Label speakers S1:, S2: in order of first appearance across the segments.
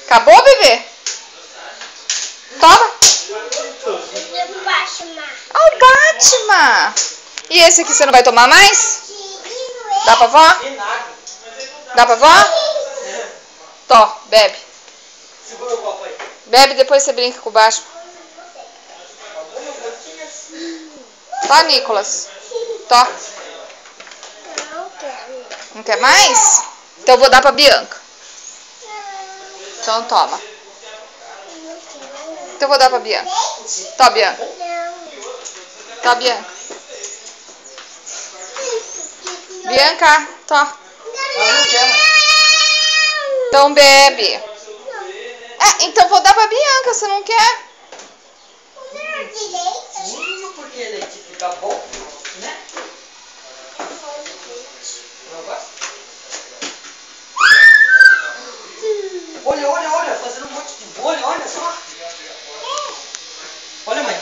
S1: Acabou, bebê? Toma. Ó, o Batman. E esse aqui você não vai tomar mais? Dá pra vó? Dá pra vó? Tó, bebe. Bebe, depois você brinca com o Batman. Tó, Nicolas. Tó. Não quer mais? Então eu vou dar pra Bianca. Então toma. Então eu vou dar pra Bianca. Tó, Bianca. Tó, Bianca. Bianca, tó. Então bebe. Então vou dar pra Bianca, você não quer?
S2: Sim, porque leite fica bom, né? Olha, fazendo um monte de bolha, olha só. Olha, mãe.
S1: O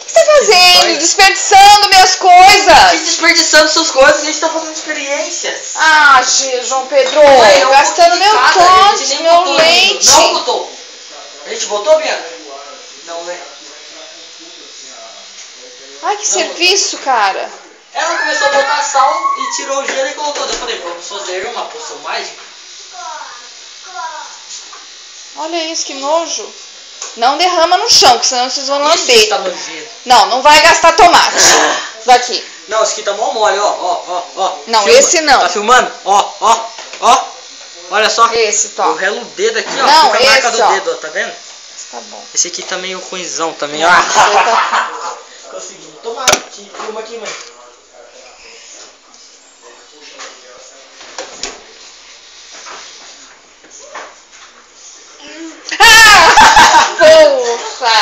S1: que você tá fazendo? Desperdiçando minhas coisas.
S2: Desperdiçando suas coisas, a gente tá fazendo experiências.
S1: Ah, João Pedro,
S2: Mãe,
S1: gastando meu
S2: pote,
S1: meu leite.
S2: Não botou. A gente botou, Bianca? Não, né?
S1: Ai, que serviço, cara.
S2: Ela começou a botar sal e tirou o gelo e colocou. Eu falei, vamos fazer uma poção mágica?
S1: Olha isso, que nojo. Não derrama no chão, que senão vocês vão lamber.
S2: Tá nojento.
S1: Não vai gastar tomate. Daqui.
S2: Não, esse aqui tá mó mole, ó.
S1: Não,
S2: filma.
S1: esse não.
S2: Tá filmando? Ó. Olha só.
S1: Esse, tó.
S2: Eu relo o dedo aqui, ó.
S1: Não,
S2: fica a marca
S1: esse,
S2: do
S1: ó.
S2: dedo, ó, tá vendo?
S1: Tá bom.
S2: Esse aqui tá meio ruinzão também,
S1: Não,
S2: ó. Consegui. Toma, filma aqui, mãe.
S1: Poxa!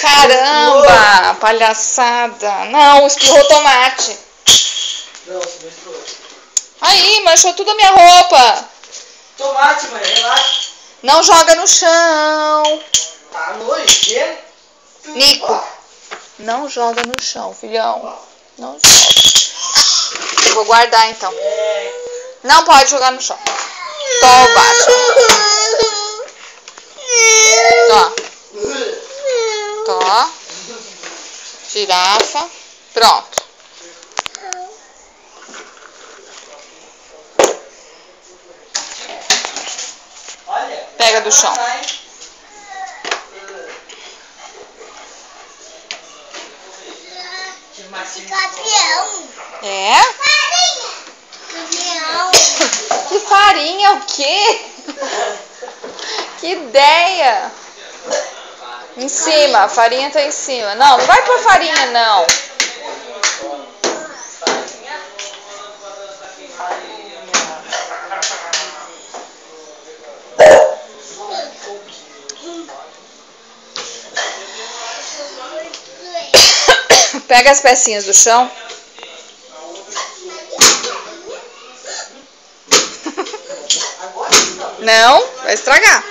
S1: Caramba! Palhaçada! Não, espirrou tomate.
S2: Não, você não estourou.
S1: Aí, manchou tudo a minha roupa.
S2: Tomate, mãe, relaxa.
S1: Não joga no chão.
S2: Tá nojento.
S1: Nico, não joga no chão, filhão. Não joga. Eu vou guardar, então. Não pode jogar no chão. Tó, baixa. Tó. Tó. Girafa. Pronto.
S2: Olha.
S1: Pega do chão.
S3: Campeão.
S1: É?
S3: Campeão.
S1: Que farinha, o quê? Que ideia! Em cima, a farinha tá em cima. Não vai pôr farinha, não. Pega as pecinhas do chão. Não, vai estragar.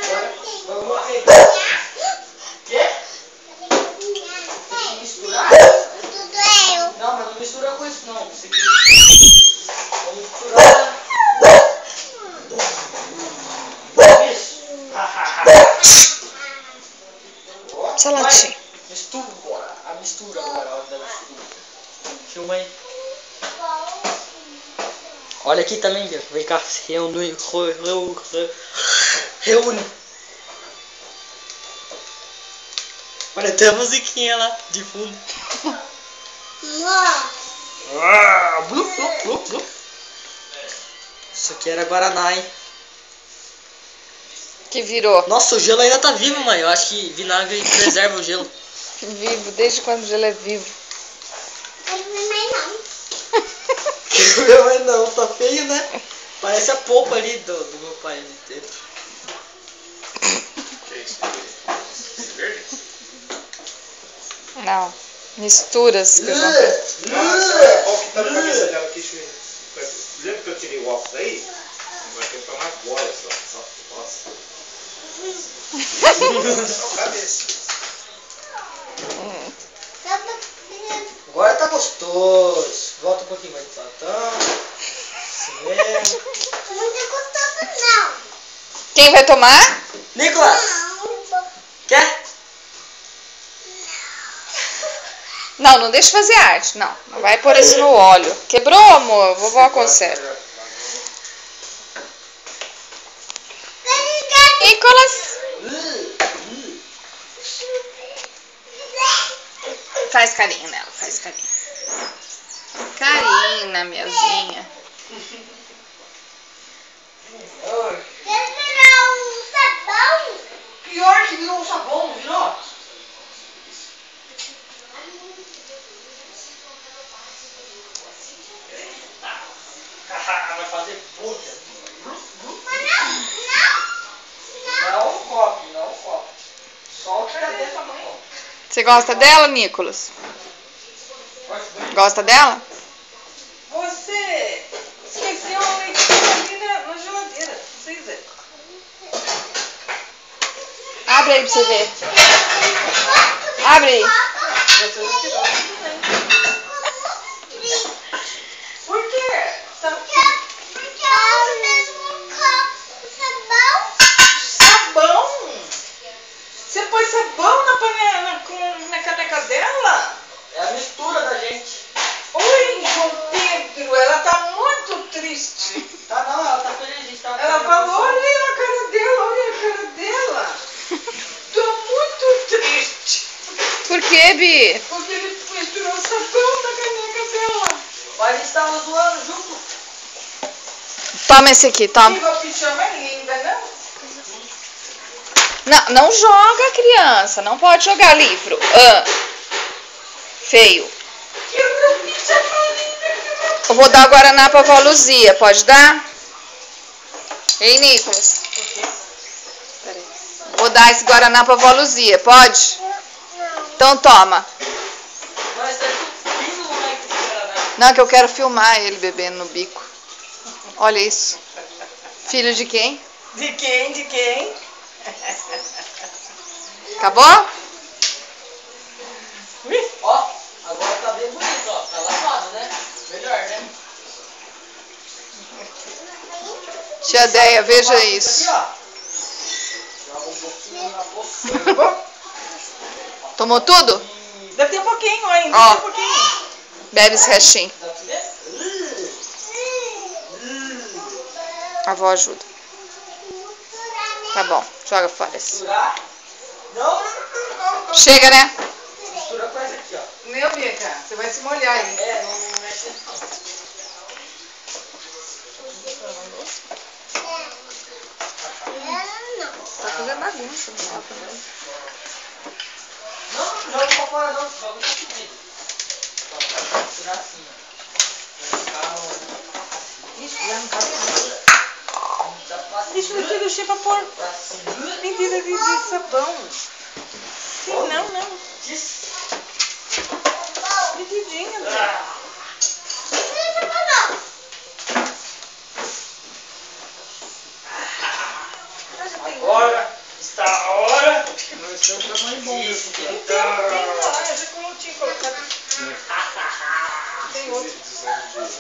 S2: Não, mas não mistura com isso, não. Isso aqui. Vamos misturar. Isso.
S1: Deixa eu latir.
S2: Mistura agora. A mistura agora, a hora da mistura. Filma aí. Olha aqui também, Bia. Vem cá, se reúne. Olha, tem a musiquinha lá de fundo. Isso aqui era Guaraná, hein?
S1: Que virou.
S2: Nossa, o gelo ainda tá vivo, mãe. Eu acho que vinagre preserva o gelo.
S1: Vivo, desde quando o gelo é vivo.
S2: Não, tá feio, né? Parece a polpa ali do meu pai ali dentro.
S1: Não, misturas. Que eu não...
S4: Olha o que tá na cabeça dela aqui, lembra que eu tirei o óculos aí? Agora tem que tomar bola só. Nossa. Só cabeça.
S2: Agora tá gostoso. Volta um pouquinho mais de platão.
S3: Não tem gostoso, não.
S1: Quem vai tomar?
S2: Nicolas, quer?
S1: Não, não deixa fazer arte. Não, não vai pôr isso no óleo. Quebrou, amor? Vovó conserta. Nicolas. Faz carinho nela, faz carinho. Carinho na minhazinha.
S3: Quer virar um sabão?
S2: Pior que virou um sabão, virou? Vai fazer puta. Não copo, não copo. Só o que tá dentro da mão.
S1: Você gosta dela, Nicolas? Gosta dela?
S5: Você esqueceu a leitura ali na geladeira. Precisa.
S1: Abre aí pra você ver. Abre aí.
S5: Você não tirou. Por quê?
S3: Porque eu mesmo copo sabão.
S5: Sabão? Você pôs sabão na panela, na caneca dela?
S2: É a mistura da gente.
S5: Oi, João Pedro, ela tá muito triste.
S2: Tá não, ela tá feliz. Tá
S5: Ela falou, olha aí a cara dela, olha a cara dela. Tô muito triste.
S1: Por que, Bi?
S5: Porque ele misturou sabão na caneca dela.
S2: Mas eles estavam zoando junto.
S1: Toma esse aqui, toma.
S5: Viva a pichama é linda, não?
S1: Não, não joga, criança. Não pode jogar livro. Feio.
S5: Que pichama linda.
S1: Eu vou dar Guaraná pra vó Luzia. Pode dar? Ei, Nicolas. Peraí. Vou dar esse Guaraná pra vó Luzia. Pode? Então toma.
S2: Mas tá tudo fino, não é que era, né?
S1: Não, que eu quero filmar ele bebendo no bico. Olha isso. Filho de quem?
S5: De quem? De quem?
S1: Acabou?
S2: Ó, agora tá bem bonito, ó. Tá lavado, né? Melhor, né?
S1: Tia Deia, veja isso.
S2: Aqui, ó. Joga um pouquinho na poça.
S1: Tomou tudo?
S5: Deve ter um pouquinho ainda,
S1: Ó.
S5: deve ter um pouquinho.
S1: Bebe esse restinho.
S2: Dá pra ver?
S1: A avó ajuda. Tá bom, joga fora esse.
S2: Misturar. Não.
S1: Chega, né?
S2: Mistura com essa aqui, ó.
S5: Meu, Bianca, você vai se molhar aí.
S2: É, não mexe não.
S1: Tá fazendo bagunça.
S2: Não joga pra fora não, joga pra subir. Misturar assim, ó.
S5: Ixi, já não cabe nada.
S2: Dá pra
S5: Isso daqui do cheio pra pôr
S2: pra cima.
S5: medida de sabão. Sim, não. Medidinha, Zé.
S2: Agora está a hora.
S4: Esse é um tamanho bom.
S2: Isso,
S5: Tem lá, já como eu tinha colocado. Tem outro.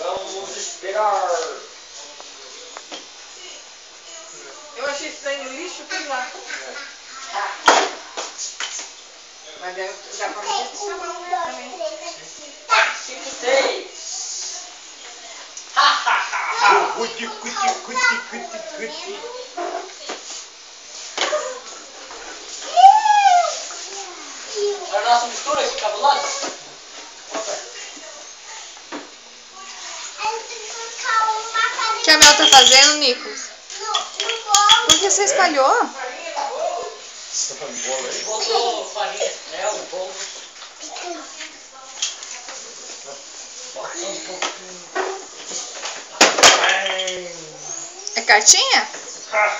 S2: Vamos esperar.
S5: Eu achei isso daí no lixo, fui lá. Mas deve dar pra mim esse sabão, né? Também.
S2: 5, 6.
S4: Cuti, cuti, cuti, cuti, cuti.
S2: Olha a nossa mistura aqui, cabulosa.
S1: O que a Mel tá fazendo, Nicolas? Por que você espalhou?
S4: Essa bola aí.
S2: Botou farinha, mel, bolo.
S1: É cartinha?
S3: Cadê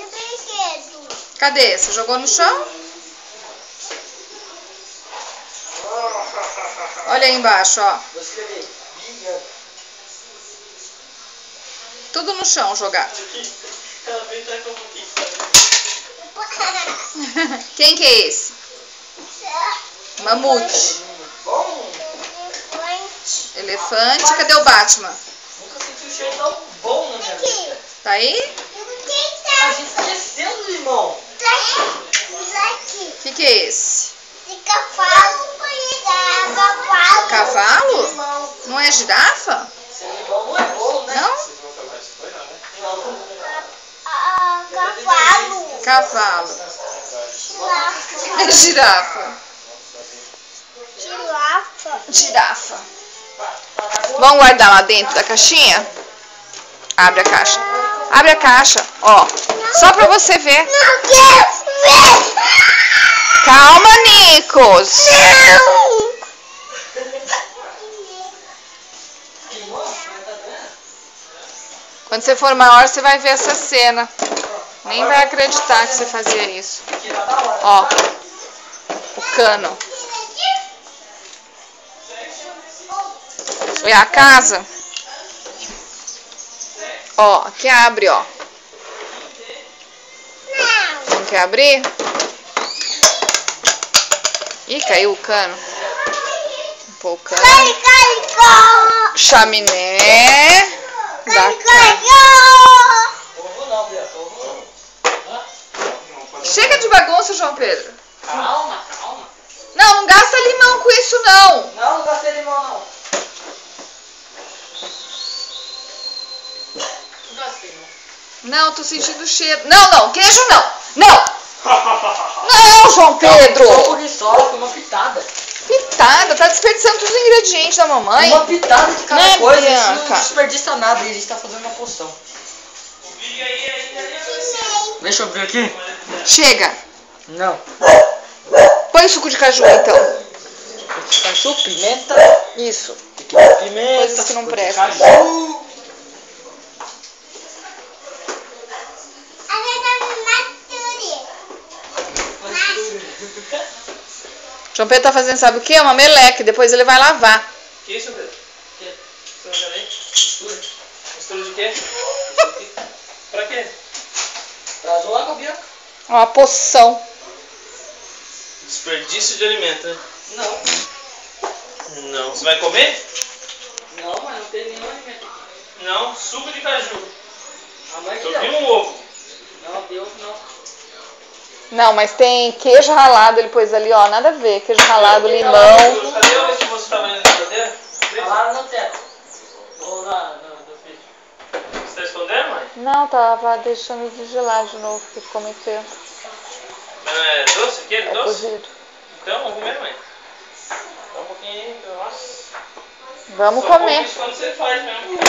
S3: brinquedo?
S1: Cadê? Você jogou no chão? Olha aí embaixo, ó.
S2: Vou escrever. Biga.
S1: Tudo no chão jogado.
S2: Também tá como isso.
S1: Quem que é esse? Mamute.
S2: Bom.
S1: Ele elefante. Cadê o Batman?
S2: Nunca senti um cheiro tão bom na minha vida.
S1: Tá aí?
S2: A gente esqueceu do limão.
S1: O que é esse? Cavalo?
S2: Limão.
S1: Não é girafa?
S2: Esse limão não é bolo, né?
S1: Não?
S4: Vocês vão falar isso, foi não, né?
S2: Não.
S1: Cavalo. É girafa. Girafa. Vamos guardar lá dentro da caixinha? Abre a caixa. Abre a caixa, ó. Só pra você ver. Calma, Nicos. Quando você for maior, você vai ver essa cena. Nem vai acreditar que você fazia isso. Ó. O cano. É a casa. Ó, aqui abre, ó. Não quer abrir? Ih, caiu o cano. Vou pôr o cano. Chaminé. Da casa. Chega de bagunça, João Pedro.
S2: Calma.
S1: Não, não gasta limão com isso, não.
S2: Não gastei limão, não. Não gastei, não.
S1: Não, tô sentindo cheiro. Não, queijo não. Não, João
S2: Só
S1: Pedro.
S2: por rissola, foi uma pitada.
S1: Pitada, tá desperdiçando todos os ingredientes da mamãe.
S2: Uma pitada de cada
S1: Né,
S2: coisa, isso
S1: Bianca?
S2: não desperdiça nada e a gente tá fazendo uma poção. Deixa eu abrir aqui.
S1: Chega.
S2: Não.
S1: Põe o suco de caju, então.
S2: Caju, pimenta.
S1: Isso.
S2: Pimenta.
S1: Coisas que não
S2: suco de
S1: prestam.
S2: caju.
S1: João Pedro tá fazendo, sabe o quê? Uma meleca. Depois ele vai lavar.
S4: Que isso, Pedro? Você não já nem? Mistura. Mistura de quê? Pra quê?
S2: Pra zoar com a Bianca.
S1: Uma poção.
S4: Desperdício de alimento, né?
S2: Não.
S4: Não. Você vai comer?
S2: Não, mas não tem nenhum alimento.
S4: Não. Suco de caju.
S2: A mãe que
S4: Eu vi
S2: deu.
S4: um ovo.
S2: Não, deu não.
S1: Não, mas tem queijo ralado, ele pôs ali, ó. Nada a ver. Queijo ralado, limão.
S4: Cadê o que você tava lendo na geladeira?
S2: Falaram no teto. Ou no filho.
S4: Você tá escondendo, mãe?
S1: Não, tava deixando de gelar de novo, porque ficou muito tempo.
S4: Mas não é doce? Aquele
S1: É
S4: doce?
S1: cozido.
S4: Então, vamos comer, mãe. Dá um pouquinho aí. Nossa.
S1: Vamos
S4: Só come
S1: comer.
S4: isso quando você faz mesmo.